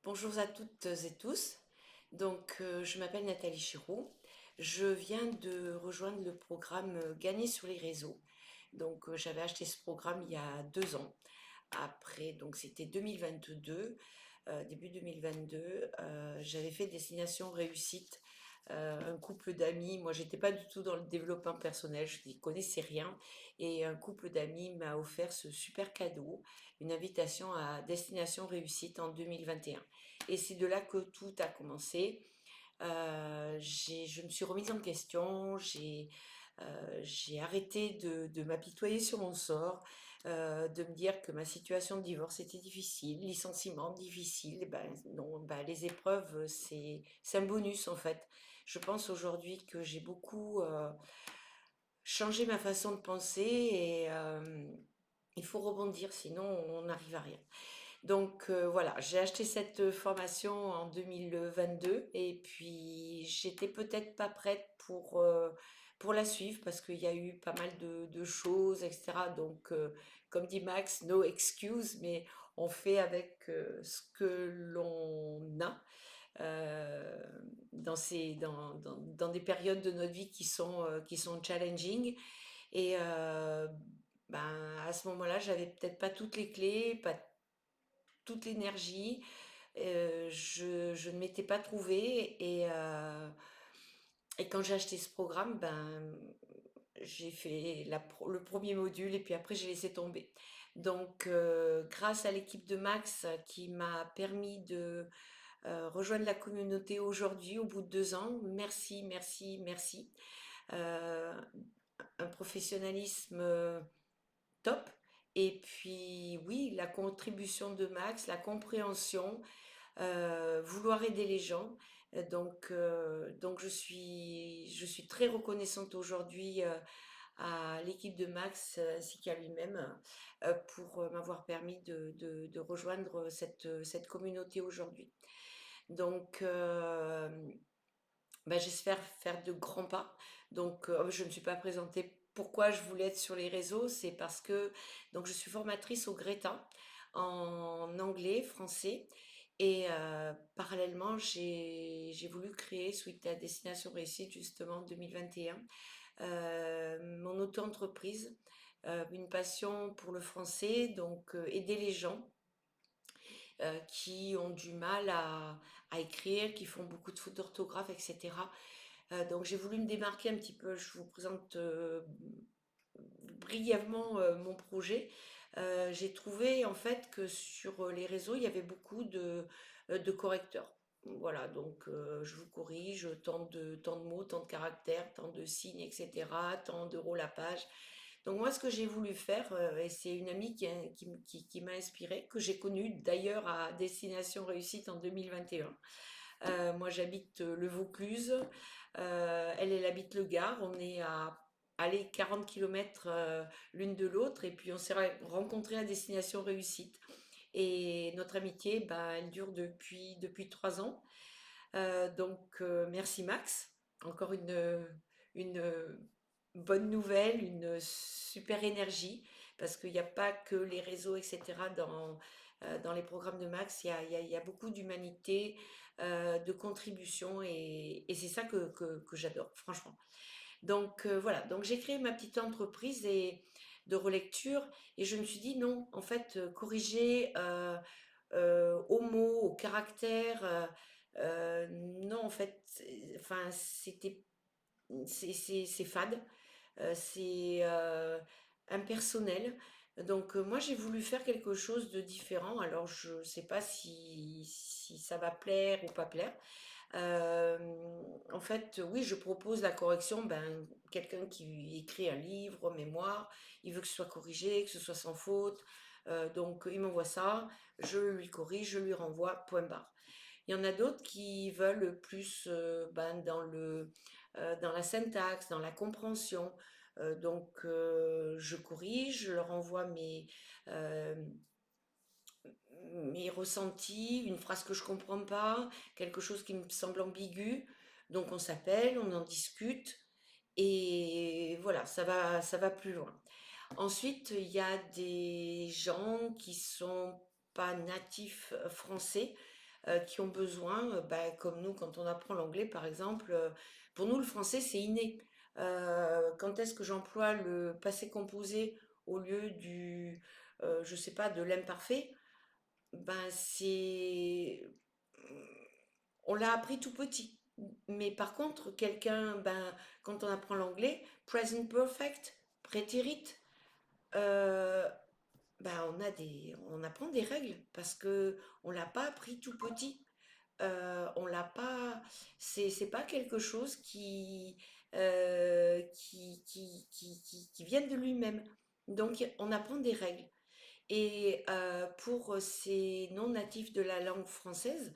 Bonjour à toutes et tous. Je m'appelle Nathalie Chiraud. Je viens de rejoindre le programme Gagner sur les réseaux. J'avais acheté ce programme il y a 2 ans. Après, donc c'était 2022, début 2022, j'avais fait Destination Réussite, un couple d'amis. Moi, j'étais pas du tout dans le développement personnel, je n'y connaissais rien. Et un couple d'amis m'a offert ce super cadeau, une invitation à Destination Réussite en 2021. Et c'est de là que tout a commencé. Je me suis remise en question, j'ai arrêté de m'apitoyer sur mon sort, de me dire que ma situation de divorce était difficile, licenciement difficile. Eh ben, non, ben, les épreuves, c'est un bonus en fait. Je pense aujourd'hui que j'ai beaucoup changé ma façon de penser et il faut rebondir, sinon on n'arrive à rien. Voilà, j'ai acheté cette formation en 2022 et puis j'étais peut-être pas prête pour la suivre parce qu'il y a eu pas mal de choses, etc. Comme dit Max, no excuse, mais on fait avec ce que l'on a dans des périodes de notre vie qui sont challenging. Et à ce moment-là, j'avais peut-être pas toutes les clés, pas toute l'énergie. Je ne m'étais pas trouvée et quand j'ai acheté ce programme, j'ai fait le premier module et puis après j'ai laissé tomber. Grâce à l'équipe de Max qui m'a permis de rejoindre la communauté aujourd'hui au bout de 2 ans, merci, merci, merci. Euh, un professionnalisme top. Et puis oui, la contribution de Max, la compréhension, vouloir aider les gens. Je suis très reconnaissante aujourd'hui à l'équipe de Max ainsi qu'à lui-même pour m'avoir permis de rejoindre cette communauté aujourd'hui. Donc, euh, J'espère faire de grands pas. Je ne me suis pas présentée. Pourquoi je voulais être sur les réseaux, c'est parce que je suis formatrice au Greta en anglais, français, et parallèlement j'ai voulu créer suite à Destination Réussite justement en 2021 mon auto-entreprise, une passion pour le français, aider les gens qui ont du mal à écrire, qui font beaucoup de fautes d'orthographe, etc. J'ai voulu me démarquer un petit peu. Je vous présente brièvement mon projet. J'ai trouvé en fait que sur les réseaux, il y avait beaucoup de correcteurs. Voilà, je vous corrige, tant de mots, tant de caractères, tant de signes, etc., tant d'euros la page. Donc moi, ce que j'ai voulu faire, et c'est une amie qui m'a inspirée, que j'ai connue d'ailleurs à Destination Réussite en 2021. Moi, j'habite le Vaucluse. Elle habite le Gard. On est à aller 40 kilomètres l'une de l'autre. Et puis, on s'est rencontrés à Destination Réussite. Et notre amitié, elle dure depuis 3 ans. Merci Max. Encore une bonne nouvelle, une super énergie, parce qu'il n'y a pas que les réseaux, etc. Dans les programmes de Max, il y a beaucoup d'humanité, de contribution, et c'est ça que j'adore, franchement. Voilà, donc j'ai créé ma petite entreprise de relecture, et je me suis dit non, en fait, corriger aux mots, aux caractères, non, en fait, enfin, c'est fade. C'est impersonnel. Moi j'ai voulu faire quelque chose de différent. Alors je sais pas si ça va plaire ou pas plaire. En fait, oui, je propose la correction. Quelqu'un qui écrit un livre, mémoire, il veut que ce soit corrigé, que ce soit sans faute. Il m'envoie ça, je lui corrige, je lui renvoie, point barre. Il y en a d'autres qui veulent plus dans la syntaxe, dans la compréhension. Je corrige, je leur envoie euh, mes ressentis, une phrase que je comprends pas, quelque chose qui me semble ambigu. Donc on s'appelle, on en discute et voilà, ça va plus loin. Ensuite, il y a des gens qui sont pas natifs français, qui ont besoin, bah, comme nous, quand on apprend l'anglais, par exemple, pour nous, le français, c'est inné. Quand est-ce que j'emploie le passé composé au lieu je sais pas, de l'imparfait? Ben, on l'a appris tout petit. Mais par contre, ben, quand on apprend l'anglais, present perfect, prétérit, euh, ben, on apprend des règles parce que on l'a pas appris tout petit. On l'a pas, c'est pas quelque chose qui vient de lui-même. Donc, on apprend des règles. Et pour ces non-natifs de la langue française,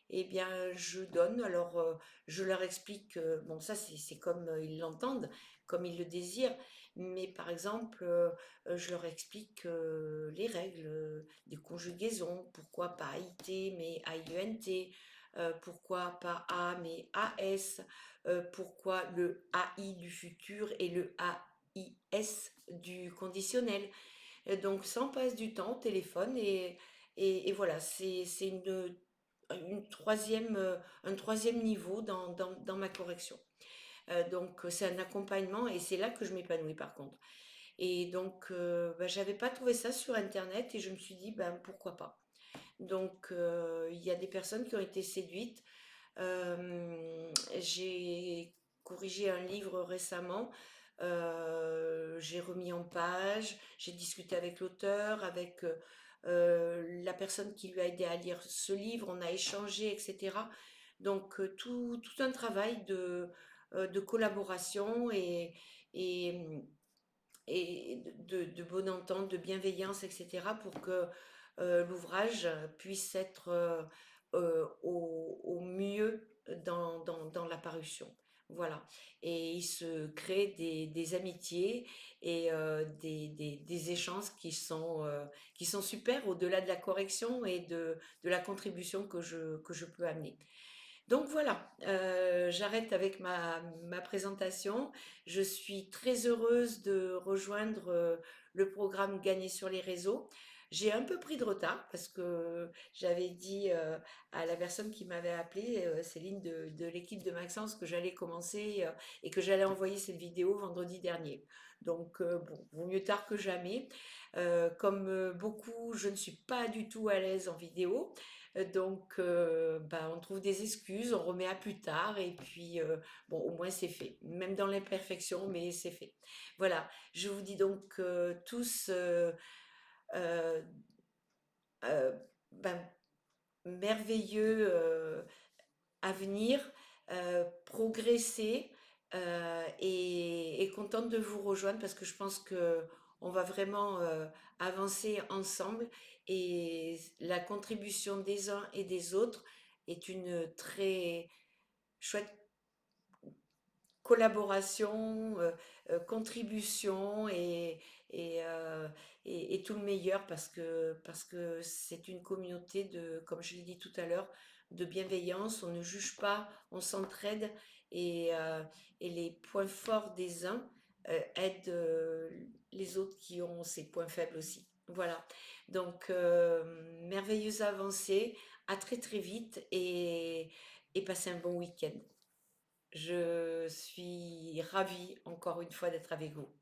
eh bien, je donne, alors je leur explique, bon, ça c'est comme ils l'entendent, comme ils le désirent, mais par exemple, je leur explique les règles des conjugaisons, pourquoi pas AIT mais AIENT, pourquoi pas A mais AS, pourquoi le AI du futur et le AIS du conditionnel. Donc, ça on passe du temps au téléphone et voilà, c'est un troisième niveau dans ma correction. Donc, c'est un accompagnement et c'est là que je m'épanouis par contre. Et donc, bah, j'avais pas trouvé ça sur Internet et je me suis dit, ben, pourquoi pas. Donc, il y a des personnes qui ont été séduites. J'ai corrigé un livre récemment. J'ai remis en page, j'ai discuté avec l'auteur, avec la personne qui lui a aidé à lire ce livre, on a échangé, etc. Donc tout un travail de collaboration et, de bonne entente, de bienveillance, etc. pour que l'ouvrage puisse être au mieux dans la parution. Voilà. Et il se crée des amitiés et des échanges qui sont super au-delà de la correction et de la contribution que je peux amener. Donc voilà, j'arrête avec ma présentation. Je suis très heureuse de rejoindre le programme Gagner sur les réseaux. J'ai un peu pris de retard parce que j'avais dit à la personne qui m'avait appelé, Céline de l'équipe de Maxence, que j'allais commencer et que j'allais envoyer cette vidéo vendredi dernier. Donc bon, vaut mieux tard que jamais. Comme beaucoup, je ne suis pas du tout à l'aise en vidéo. Donc, bah, on trouve des excuses, on remet à plus tard, et puis, bon, au moins c'est fait. Même dans l'imperfection, mais c'est fait. Voilà, je vous dis donc tous euh, euh, ben, merveilleux avenir, progresser, et contente de vous rejoindre parce que je pense que on va vraiment avancer ensemble et la contribution des uns et des autres est une très chouette collaboration, contribution et tout le meilleur parce que c'est une communauté de, comme je l'ai dit tout à l'heure, de bienveillance. On ne juge pas, on s'entraide et les points forts des uns aident les autres qui ont ces points faibles aussi. Voilà. Donc, merveilleuse avancée. À très très vite et passez un bon week-end. Je suis ravie encore une fois d'être avec vous.